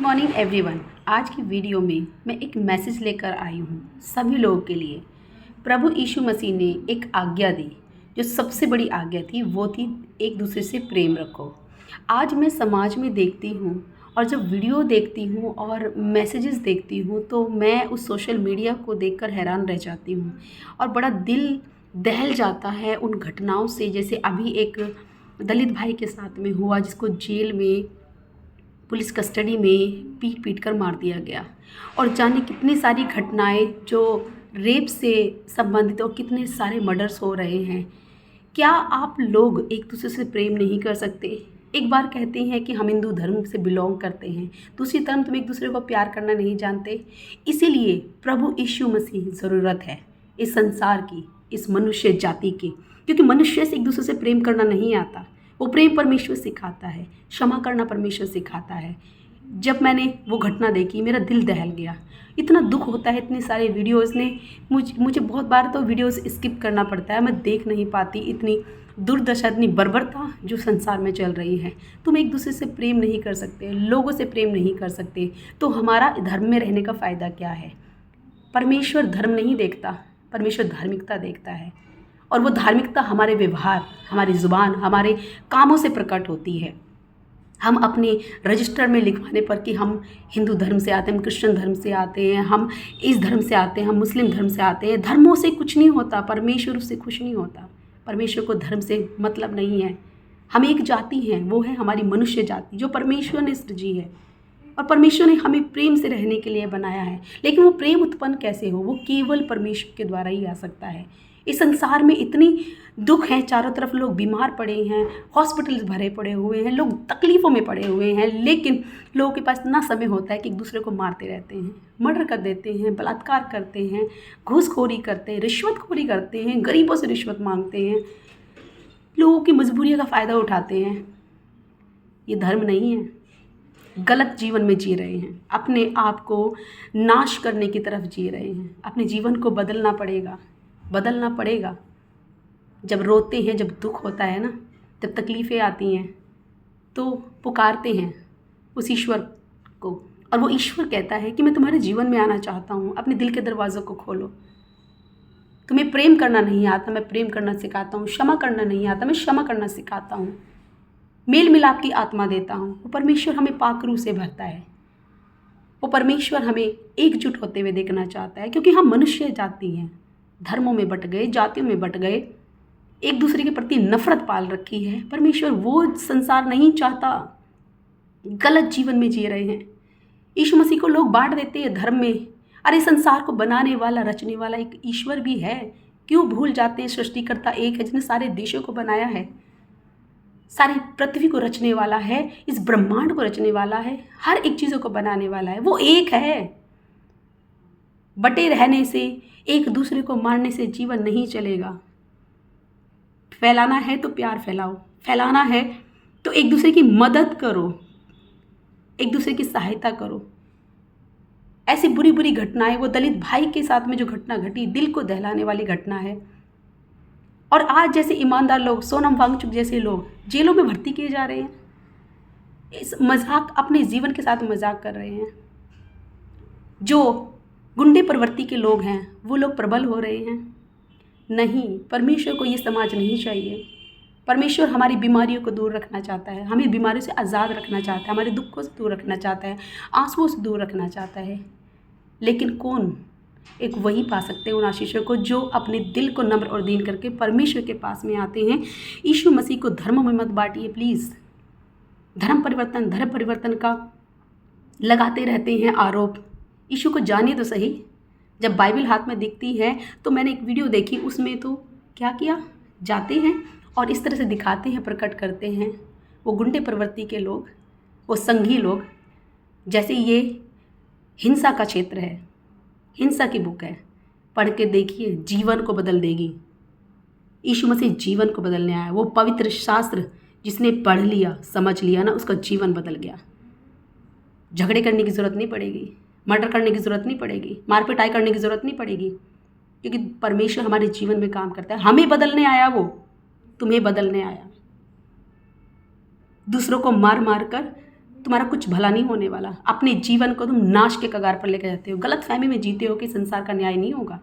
Morning everyone. आज की video में मैं एक मैसेज लेकर आई हूँ सभी लोगों के लिए। प्रभु यीशु मसीह ने एक आज्ञा दी, जो सबसे बड़ी आज्ञा थी वो थी एक दूसरे से प्रेम रखो। आज मैं समाज में देखती हूँ और जब वीडियो देखती हूँ और मैसेजेस देखती हूँ तो मैं उस सोशल मीडिया को देखकर हैरान रह जाती हूँ और बड़ा दिल दहल जाता है उन घटनाओं से। जैसे अभी एक दलित भाई के साथ में हुआ, जिसको जेल में पुलिस कस्टडी में पीट पीट कर मार दिया गया, और जाने कितनी सारी घटनाएं जो रेप से संबंधित और कितने सारे मर्डर्स हो रहे हैं। क्या आप लोग एक दूसरे से प्रेम नहीं कर सकते? एक बार कहते हैं कि हम हिंदू धर्म से बिलोंग करते हैं, दूसरी तरफ तुम एक दूसरे को प्यार करना नहीं जानते। इसीलिए प्रभु यीशु मसीह ज़रूरत है इस संसार की, इस मनुष्य जाति की, क्योंकि मनुष्य से एक दूसरे से प्रेम करना नहीं आता। वो प्रेम परमेश्वर सिखाता है, क्षमा करना परमेश्वर सिखाता है। जब मैंने वो घटना देखी मेरा दिल दहल गया। इतना दुख होता है, इतनी सारे वीडियोज़ ने मुझे बहुत बार तो वीडियोज़ स्किप करना पड़ता है, मैं देख नहीं पाती। इतनी दुर्दशा, इतनी बर्बरता जो संसार में चल रही है। तुम एक दूसरे से प्रेम नहीं कर सकते, लोगों से प्रेम नहीं कर सकते, तो हमारा धर्म में रहने का फ़ायदा क्या है? परमेश्वर धर्म नहीं देखता, परमेश्वर धार्मिकता देखता है। और वो धार्मिकता हमारे व्यवहार, हमारी ज़ुबान, हमारे कामों से प्रकट होती है। हम अपने रजिस्टर में लिखवाने पर कि हम हिंदू धर्म से आते हैं, हम क्रिश्चियन धर्म से आते हैं, हम इस धर्म से आते हैं, हम मुस्लिम धर्म से आते हैं। धर्मों से कुछ नहीं होता, परमेश्वर उससे खुश नहीं होता। परमेश्वर को धर्म से मतलब नहीं है। हम एक जाति हैं, वो है हमारी मनुष्य जाति, जो परमेश्वर ने सृजी है। और परमेश्वर ने हमें प्रेम से रहने के लिए बनाया है। लेकिन वो प्रेम उत्पन्न कैसे हो? वो केवल परमेश्वर के द्वारा ही आ सकता है। इस संसार में इतनी दुख है, चारों तरफ लोग बीमार पड़े हैं, हॉस्पिटल्स भरे पड़े हुए हैं, लोग तकलीफ़ों में पड़े हुए हैं, लेकिन लोगों के पास इतना समय होता है कि एक दूसरे को मारते रहते हैं, मर्डर कर देते हैं, बलात्कार करते हैं, घूसखोरी करते हैं, रिश्वतखोरी करते हैं, गरीबों से रिश्वत मांगते हैं, लोगों की मजबूरियों का फ़ायदा उठाते हैं। ये धर्म नहीं है। गलत जीवन में जी रहे हैं, अपने आप को नाश करने की तरफ जी रहे हैं। अपने जीवन को बदलना पड़ेगा, बदलना पड़ेगा। जब रोते हैं, जब दुख होता है ना, जब तकलीफ़ें आती हैं, तो पुकारते हैं उस ईश्वर को, और वो ईश्वर कहता है कि मैं तुम्हारे जीवन में आना चाहता हूँ। अपने दिल के दरवाज़ों को खोलो। तुम्हें प्रेम करना नहीं आता, मैं प्रेम करना सिखाता हूँ। क्षमा करना नहीं आता, मैं क्षमा करना सिखाता हूँ। मेल मिलाप की आत्मा देता हूँ। वो परमेश्वर हमें पाक रूह से भरता है। वो परमेश्वर हमें एकजुट होते हुए देखना चाहता है, क्योंकि हम मनुष्य जाति हैं, धर्मों में बट गए, जातियों में बट गए, एक दूसरे के प्रति नफरत पाल रखी है। परमेश्वर वो संसार नहीं चाहता। गलत जीवन में जी रहे हैं। यीशु मसीह को लोग बांट देते हैं धर्म में। अरे संसार को बनाने वाला, रचने वाला एक ईश्वर भी है। क्यों भूल जाते हैं? सृष्टिकर्ता एक है, जिसने सारे देशों को बनाया है, सारी पृथ्वी को रचने वाला है, इस ब्रह्मांड को रचने वाला है, हर एक चीज़ों को बनाने वाला है। वो एक है। बटे रहने से, एक दूसरे को मारने से जीवन नहीं चलेगा। फैलाना है तो प्यार फैलाओ, फैलाना है तो एक दूसरे की मदद करो, एक दूसरे की सहायता करो। ऐसी बुरी बुरी घटनाएं, वो दलित भाई के साथ में जो घटना घटी, दिल को दहलाने वाली घटना है। और आज जैसे ईमानदार लोग, सोनम वांगचुक जैसे लोग जेलों में भर्ती किए जा रहे हैं। इस मजाक, अपने जीवन के साथ मजाक कर रहे हैं। जो गुंडे प्रवृत्ति के लोग हैं वो लोग प्रबल हो रहे हैं। नहीं, परमेश्वर को ये समाज नहीं चाहिए। परमेश्वर हमारी बीमारियों को दूर रखना चाहता है, हमें बीमारियों से आज़ाद रखना चाहता है, हमारे दुखों से दूर रखना चाहता है, आंसुओं से दूर रखना चाहता है। लेकिन कौन? एक वही पा सकते हैं उन आशीषों को जो अपने दिल को नम्र और दीन करके परमेश्वर के पास में आते हैं। यीशु मसीह को धर्म में मत बांटिए प्लीज़। धर्म परिवर्तन का लगाते रहते हैं आरोप। यीशु को जानिए तो सही। जब बाइबल हाथ में दिखती है, तो मैंने एक वीडियो देखी, उसमें तो क्या किया, जाते हैं और इस तरह से दिखाते हैं, प्रकट करते हैं वो गुंडे प्रवृत्ति के लोग, वो संघी लोग। जैसे ये हिंसा का क्षेत्र है, हिंसा की बुक है, पढ़ के देखिए, जीवन को बदल देगी। यीशु मसीह जीवन को बदलने आया। वो पवित्र शास्त्र जिसने पढ़ लिया, समझ लिया ना, उसका जीवन बदल गया। झगड़े करने की ज़रूरत नहीं पड़ेगी, मर्डर करने की ज़रूरत नहीं पड़ेगी, मारपिटाई करने की ज़रूरत नहीं पड़ेगी, क्योंकि परमेश्वर हमारे जीवन में काम करता है। हमें बदलने आया, वो तुम्हें बदलने आया। दूसरों को मार मार कर तुम्हारा कुछ भला नहीं होने वाला। अपने जीवन को तुम नाश के कगार पर लेकर जाते हो। गलत फहमी में जीते हो कि संसार का न्याय नहीं होगा।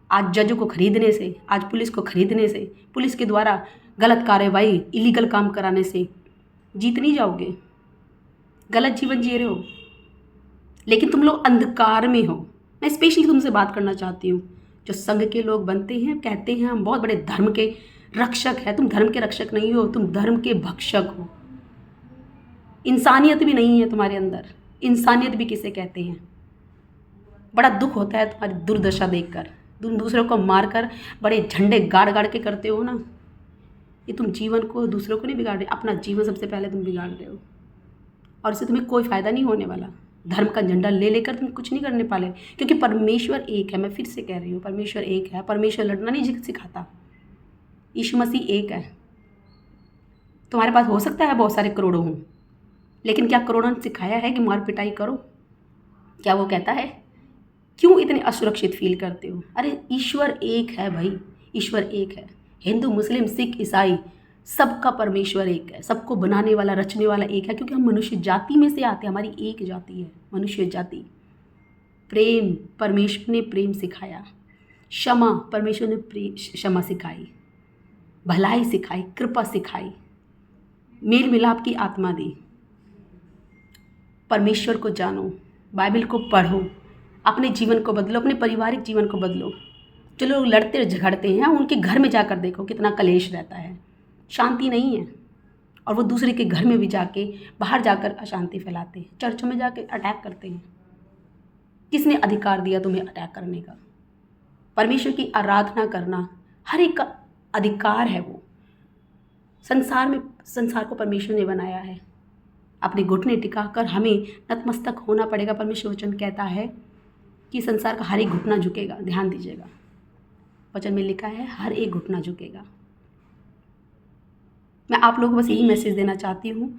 आज जजों को खरीदने से, आज पुलिस को खरीदने से, पुलिस के द्वारा गलत कार्रवाई, इलीगल काम कराने से जीत नहीं जाओगे। गलत जीवन जी रहे हो, लेकिन तुम लोग अंधकार में हो। मैं स्पेशली तुमसे बात करना चाहती हूँ, जो संघ के लोग बनते हैं, कहते हैं हम बहुत बड़े धर्म के रक्षक हैं। तुम धर्म के रक्षक नहीं हो, तुम धर्म के भक्षक हो। इंसानियत भी नहीं है तुम्हारे अंदर। इंसानियत भी किसे कहते हैं? बड़ा दुख होता है तुम्हारी दुर्दशा देखकर। तुम दूसरों को मारकर बड़े झंडे गाड़ गाड़ के करते हो ना, ये तुम जीवन को, दूसरों को नहीं बिगाड़ रहे, अपना जीवन सबसे पहले तुम बिगाड़ रहे हो, और इससे तुम्हें कोई फ़ायदा नहीं होने वाला। धर्म का झंडा ले लेकर तुम कुछ नहीं करने पाले, क्योंकि परमेश्वर एक है। मैं फिर से कह रही हूँ, परमेश्वर एक है। परमेश्वर लड़ना नहीं सिखाता। यीशु मसीह एक है। तुम्हारे पास हो सकता है बहुत सारे करोड़ों हों, लेकिन क्या करोड़ों ने सिखाया है कि मार पिटाई करो? क्या वो कहता है? क्यों इतने असुरक्षित फील करते हो? अरे ईश्वर एक है भाई, ईश्वर एक है। हिंदू, मुस्लिम, सिख, ईसाई, सबका परमेश्वर एक है। सबको बनाने वाला, रचने वाला एक है, क्योंकि हम मनुष्य जाति में से आते हैं। हमारी एक जाति है, मनुष्य जाति। प्रेम, परमेश्वर ने प्रेम सिखाया। क्षमा, परमेश्वर ने क्षमा सिखाई। भलाई सिखाई, कृपा सिखाई, मेल मिलाप की आत्मा दी। परमेश्वर को जानो, बाइबल को पढ़ो, अपने जीवन को बदलो, अपने पारिवारिक जीवन को बदलो। जो लोग लड़ते झगड़ते हैं, उनके घर में जाकर देखो कितना कलेश रहता है, शांति नहीं है। और वो दूसरे के घर में भी जाके, बाहर जाकर अशांति फैलाते हैं, चर्चों में जाके अटैक करते हैं। किसने अधिकार दिया तुम्हें अटैक करने का? परमेश्वर की आराधना करना हर एक का अधिकार है। वो संसार को परमेश्वर ने बनाया है। अपने घुटने टिकाकर हमें नतमस्तक होना पड़ेगा। परमेश्वर वचन कहता है कि संसार का हर एक घुटना झुकेगा। ध्यान दीजिएगा, वचन में लिखा है हर एक घुटना झुकेगा। मैं आप लोगों को बस यही मैसेज देना चाहती हूँ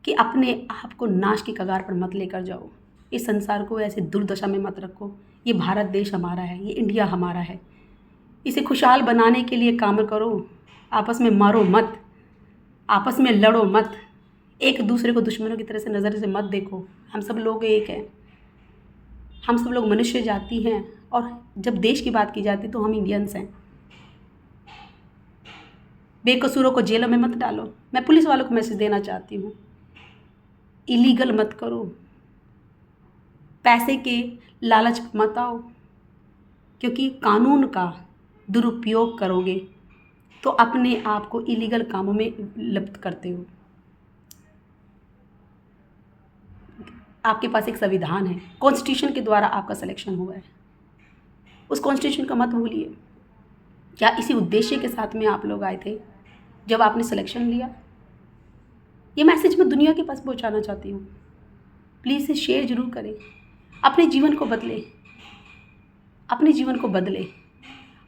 कि अपने आप को नाश की कगार पर मत लेकर जाओ। इस संसार को ऐसे दुर्दशा में मत रखो। ये भारत देश हमारा है, ये इंडिया हमारा है। इसे खुशहाल बनाने के लिए काम करो। आपस में मारो मत, आपस में लड़ो मत, एक दूसरे को दुश्मनों की तरह से नज़र से मत देखो। हम सब लोग एक हैं, हम सब लोग मनुष्य जाति हैं। और जब देश की बात की जाती है तो हम इंडियंस हैं। बेकसूरों को जेलों में मत डालो। मैं पुलिस वालों को मैसेज देना चाहती हूँ, इलीगल मत करो, पैसे के लालच मत आओ, क्योंकि कानून का दुरुपयोग करोगे तो अपने आप को इलीगल कामों में लिप्त करते हो। आपके पास एक संविधान है, कॉन्स्टिट्यूशन के द्वारा आपका सिलेक्शन हुआ है। उस कॉन्स्टिट्यूशन का मत भूलिए। क्या इसी उद्देश्य के साथ में आप लोग आए थे जब आपने सिलेक्शन लिया? ये मैसेज मैं दुनिया के पास पहुंचाना चाहती हूँ। प्लीज़ इसे शेयर जरूर करें। अपने जीवन को बदले, अपने जीवन को बदले।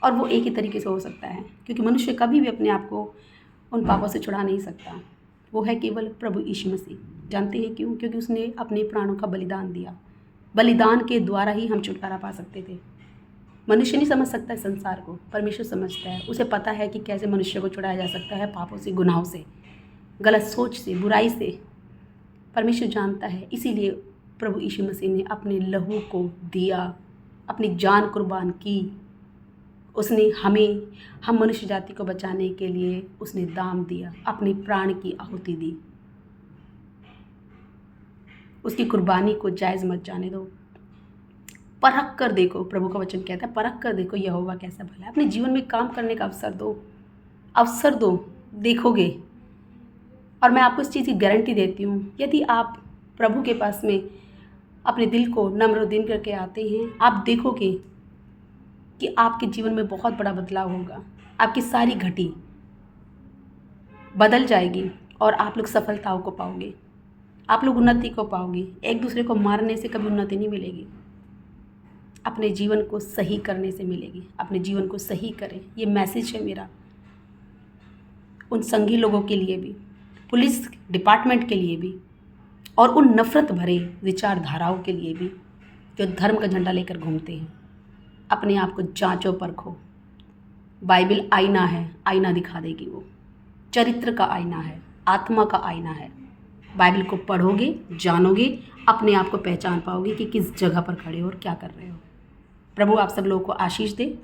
और वो एक ही तरीके से हो सकता है, क्योंकि मनुष्य कभी भी अपने आप को उन पापों से छुड़ा नहीं सकता। वो है केवल प्रभु यीशु मसीह। जानते हैं क्यों? क्योंकि उसने अपने प्राणों का बलिदान दिया। बलिदान के द्वारा ही हम छुटकारा पा सकते थे। मनुष्य नहीं समझ सकता है संसार को, परमेश्वर समझता है। उसे पता है कि कैसे मनुष्य को छुड़ाया जा सकता है पापों से, गुनाहों से, गलत सोच से, बुराई से। परमेश्वर जानता है, इसीलिए प्रभु यीशु मसीह ने अपने लहू को दिया, अपनी जान कुर्बान की। उसने हम मनुष्य जाति को बचाने के लिए उसने दाम दिया, अपने प्राण की आहुति दी। उसकी कुर्बानी को जायज़ मत जाने दो। परख कर देखो, प्रभु का वचन कहता है परख कर देखो यहोवा कैसा भला है। अपने जीवन में काम करने का अवसर दो, देखोगे। और मैं आपको इस चीज़ की गारंटी देती हूँ, यदि आप प्रभु के पास में अपने दिल को नम्र दिन करके आते हैं, आप देखोगे कि आपके जीवन में बहुत बड़ा बदलाव होगा। आपकी सारी घटी बदल जाएगी और आप लोग सफलताओं को पाओगे, आप लोग उन्नति को पाओगे। एक दूसरे को मारने से कभी उन्नति नहीं मिलेगी, अपने जीवन को सही करने से मिलेगी। अपने जीवन को सही करें, ये मैसेज है मेरा उन संघी लोगों के लिए भी, पुलिस डिपार्टमेंट के लिए भी, और उन नफ़रत भरे विचारधाराओं के लिए भी जो धर्म का झंडा लेकर घूमते हैं। अपने आप को जांचो परखो। बाइबल आईना है, आईना दिखा देगी। वो चरित्र का आईना है, आत्मा का आईना है। बाइबल को पढ़ोगे, जानोगे, अपने आप को पहचान पाओगे कि किस जगह पर खड़े हो और क्या कर रहे हो। प्रभु आप सब लोगों को आशीष दे।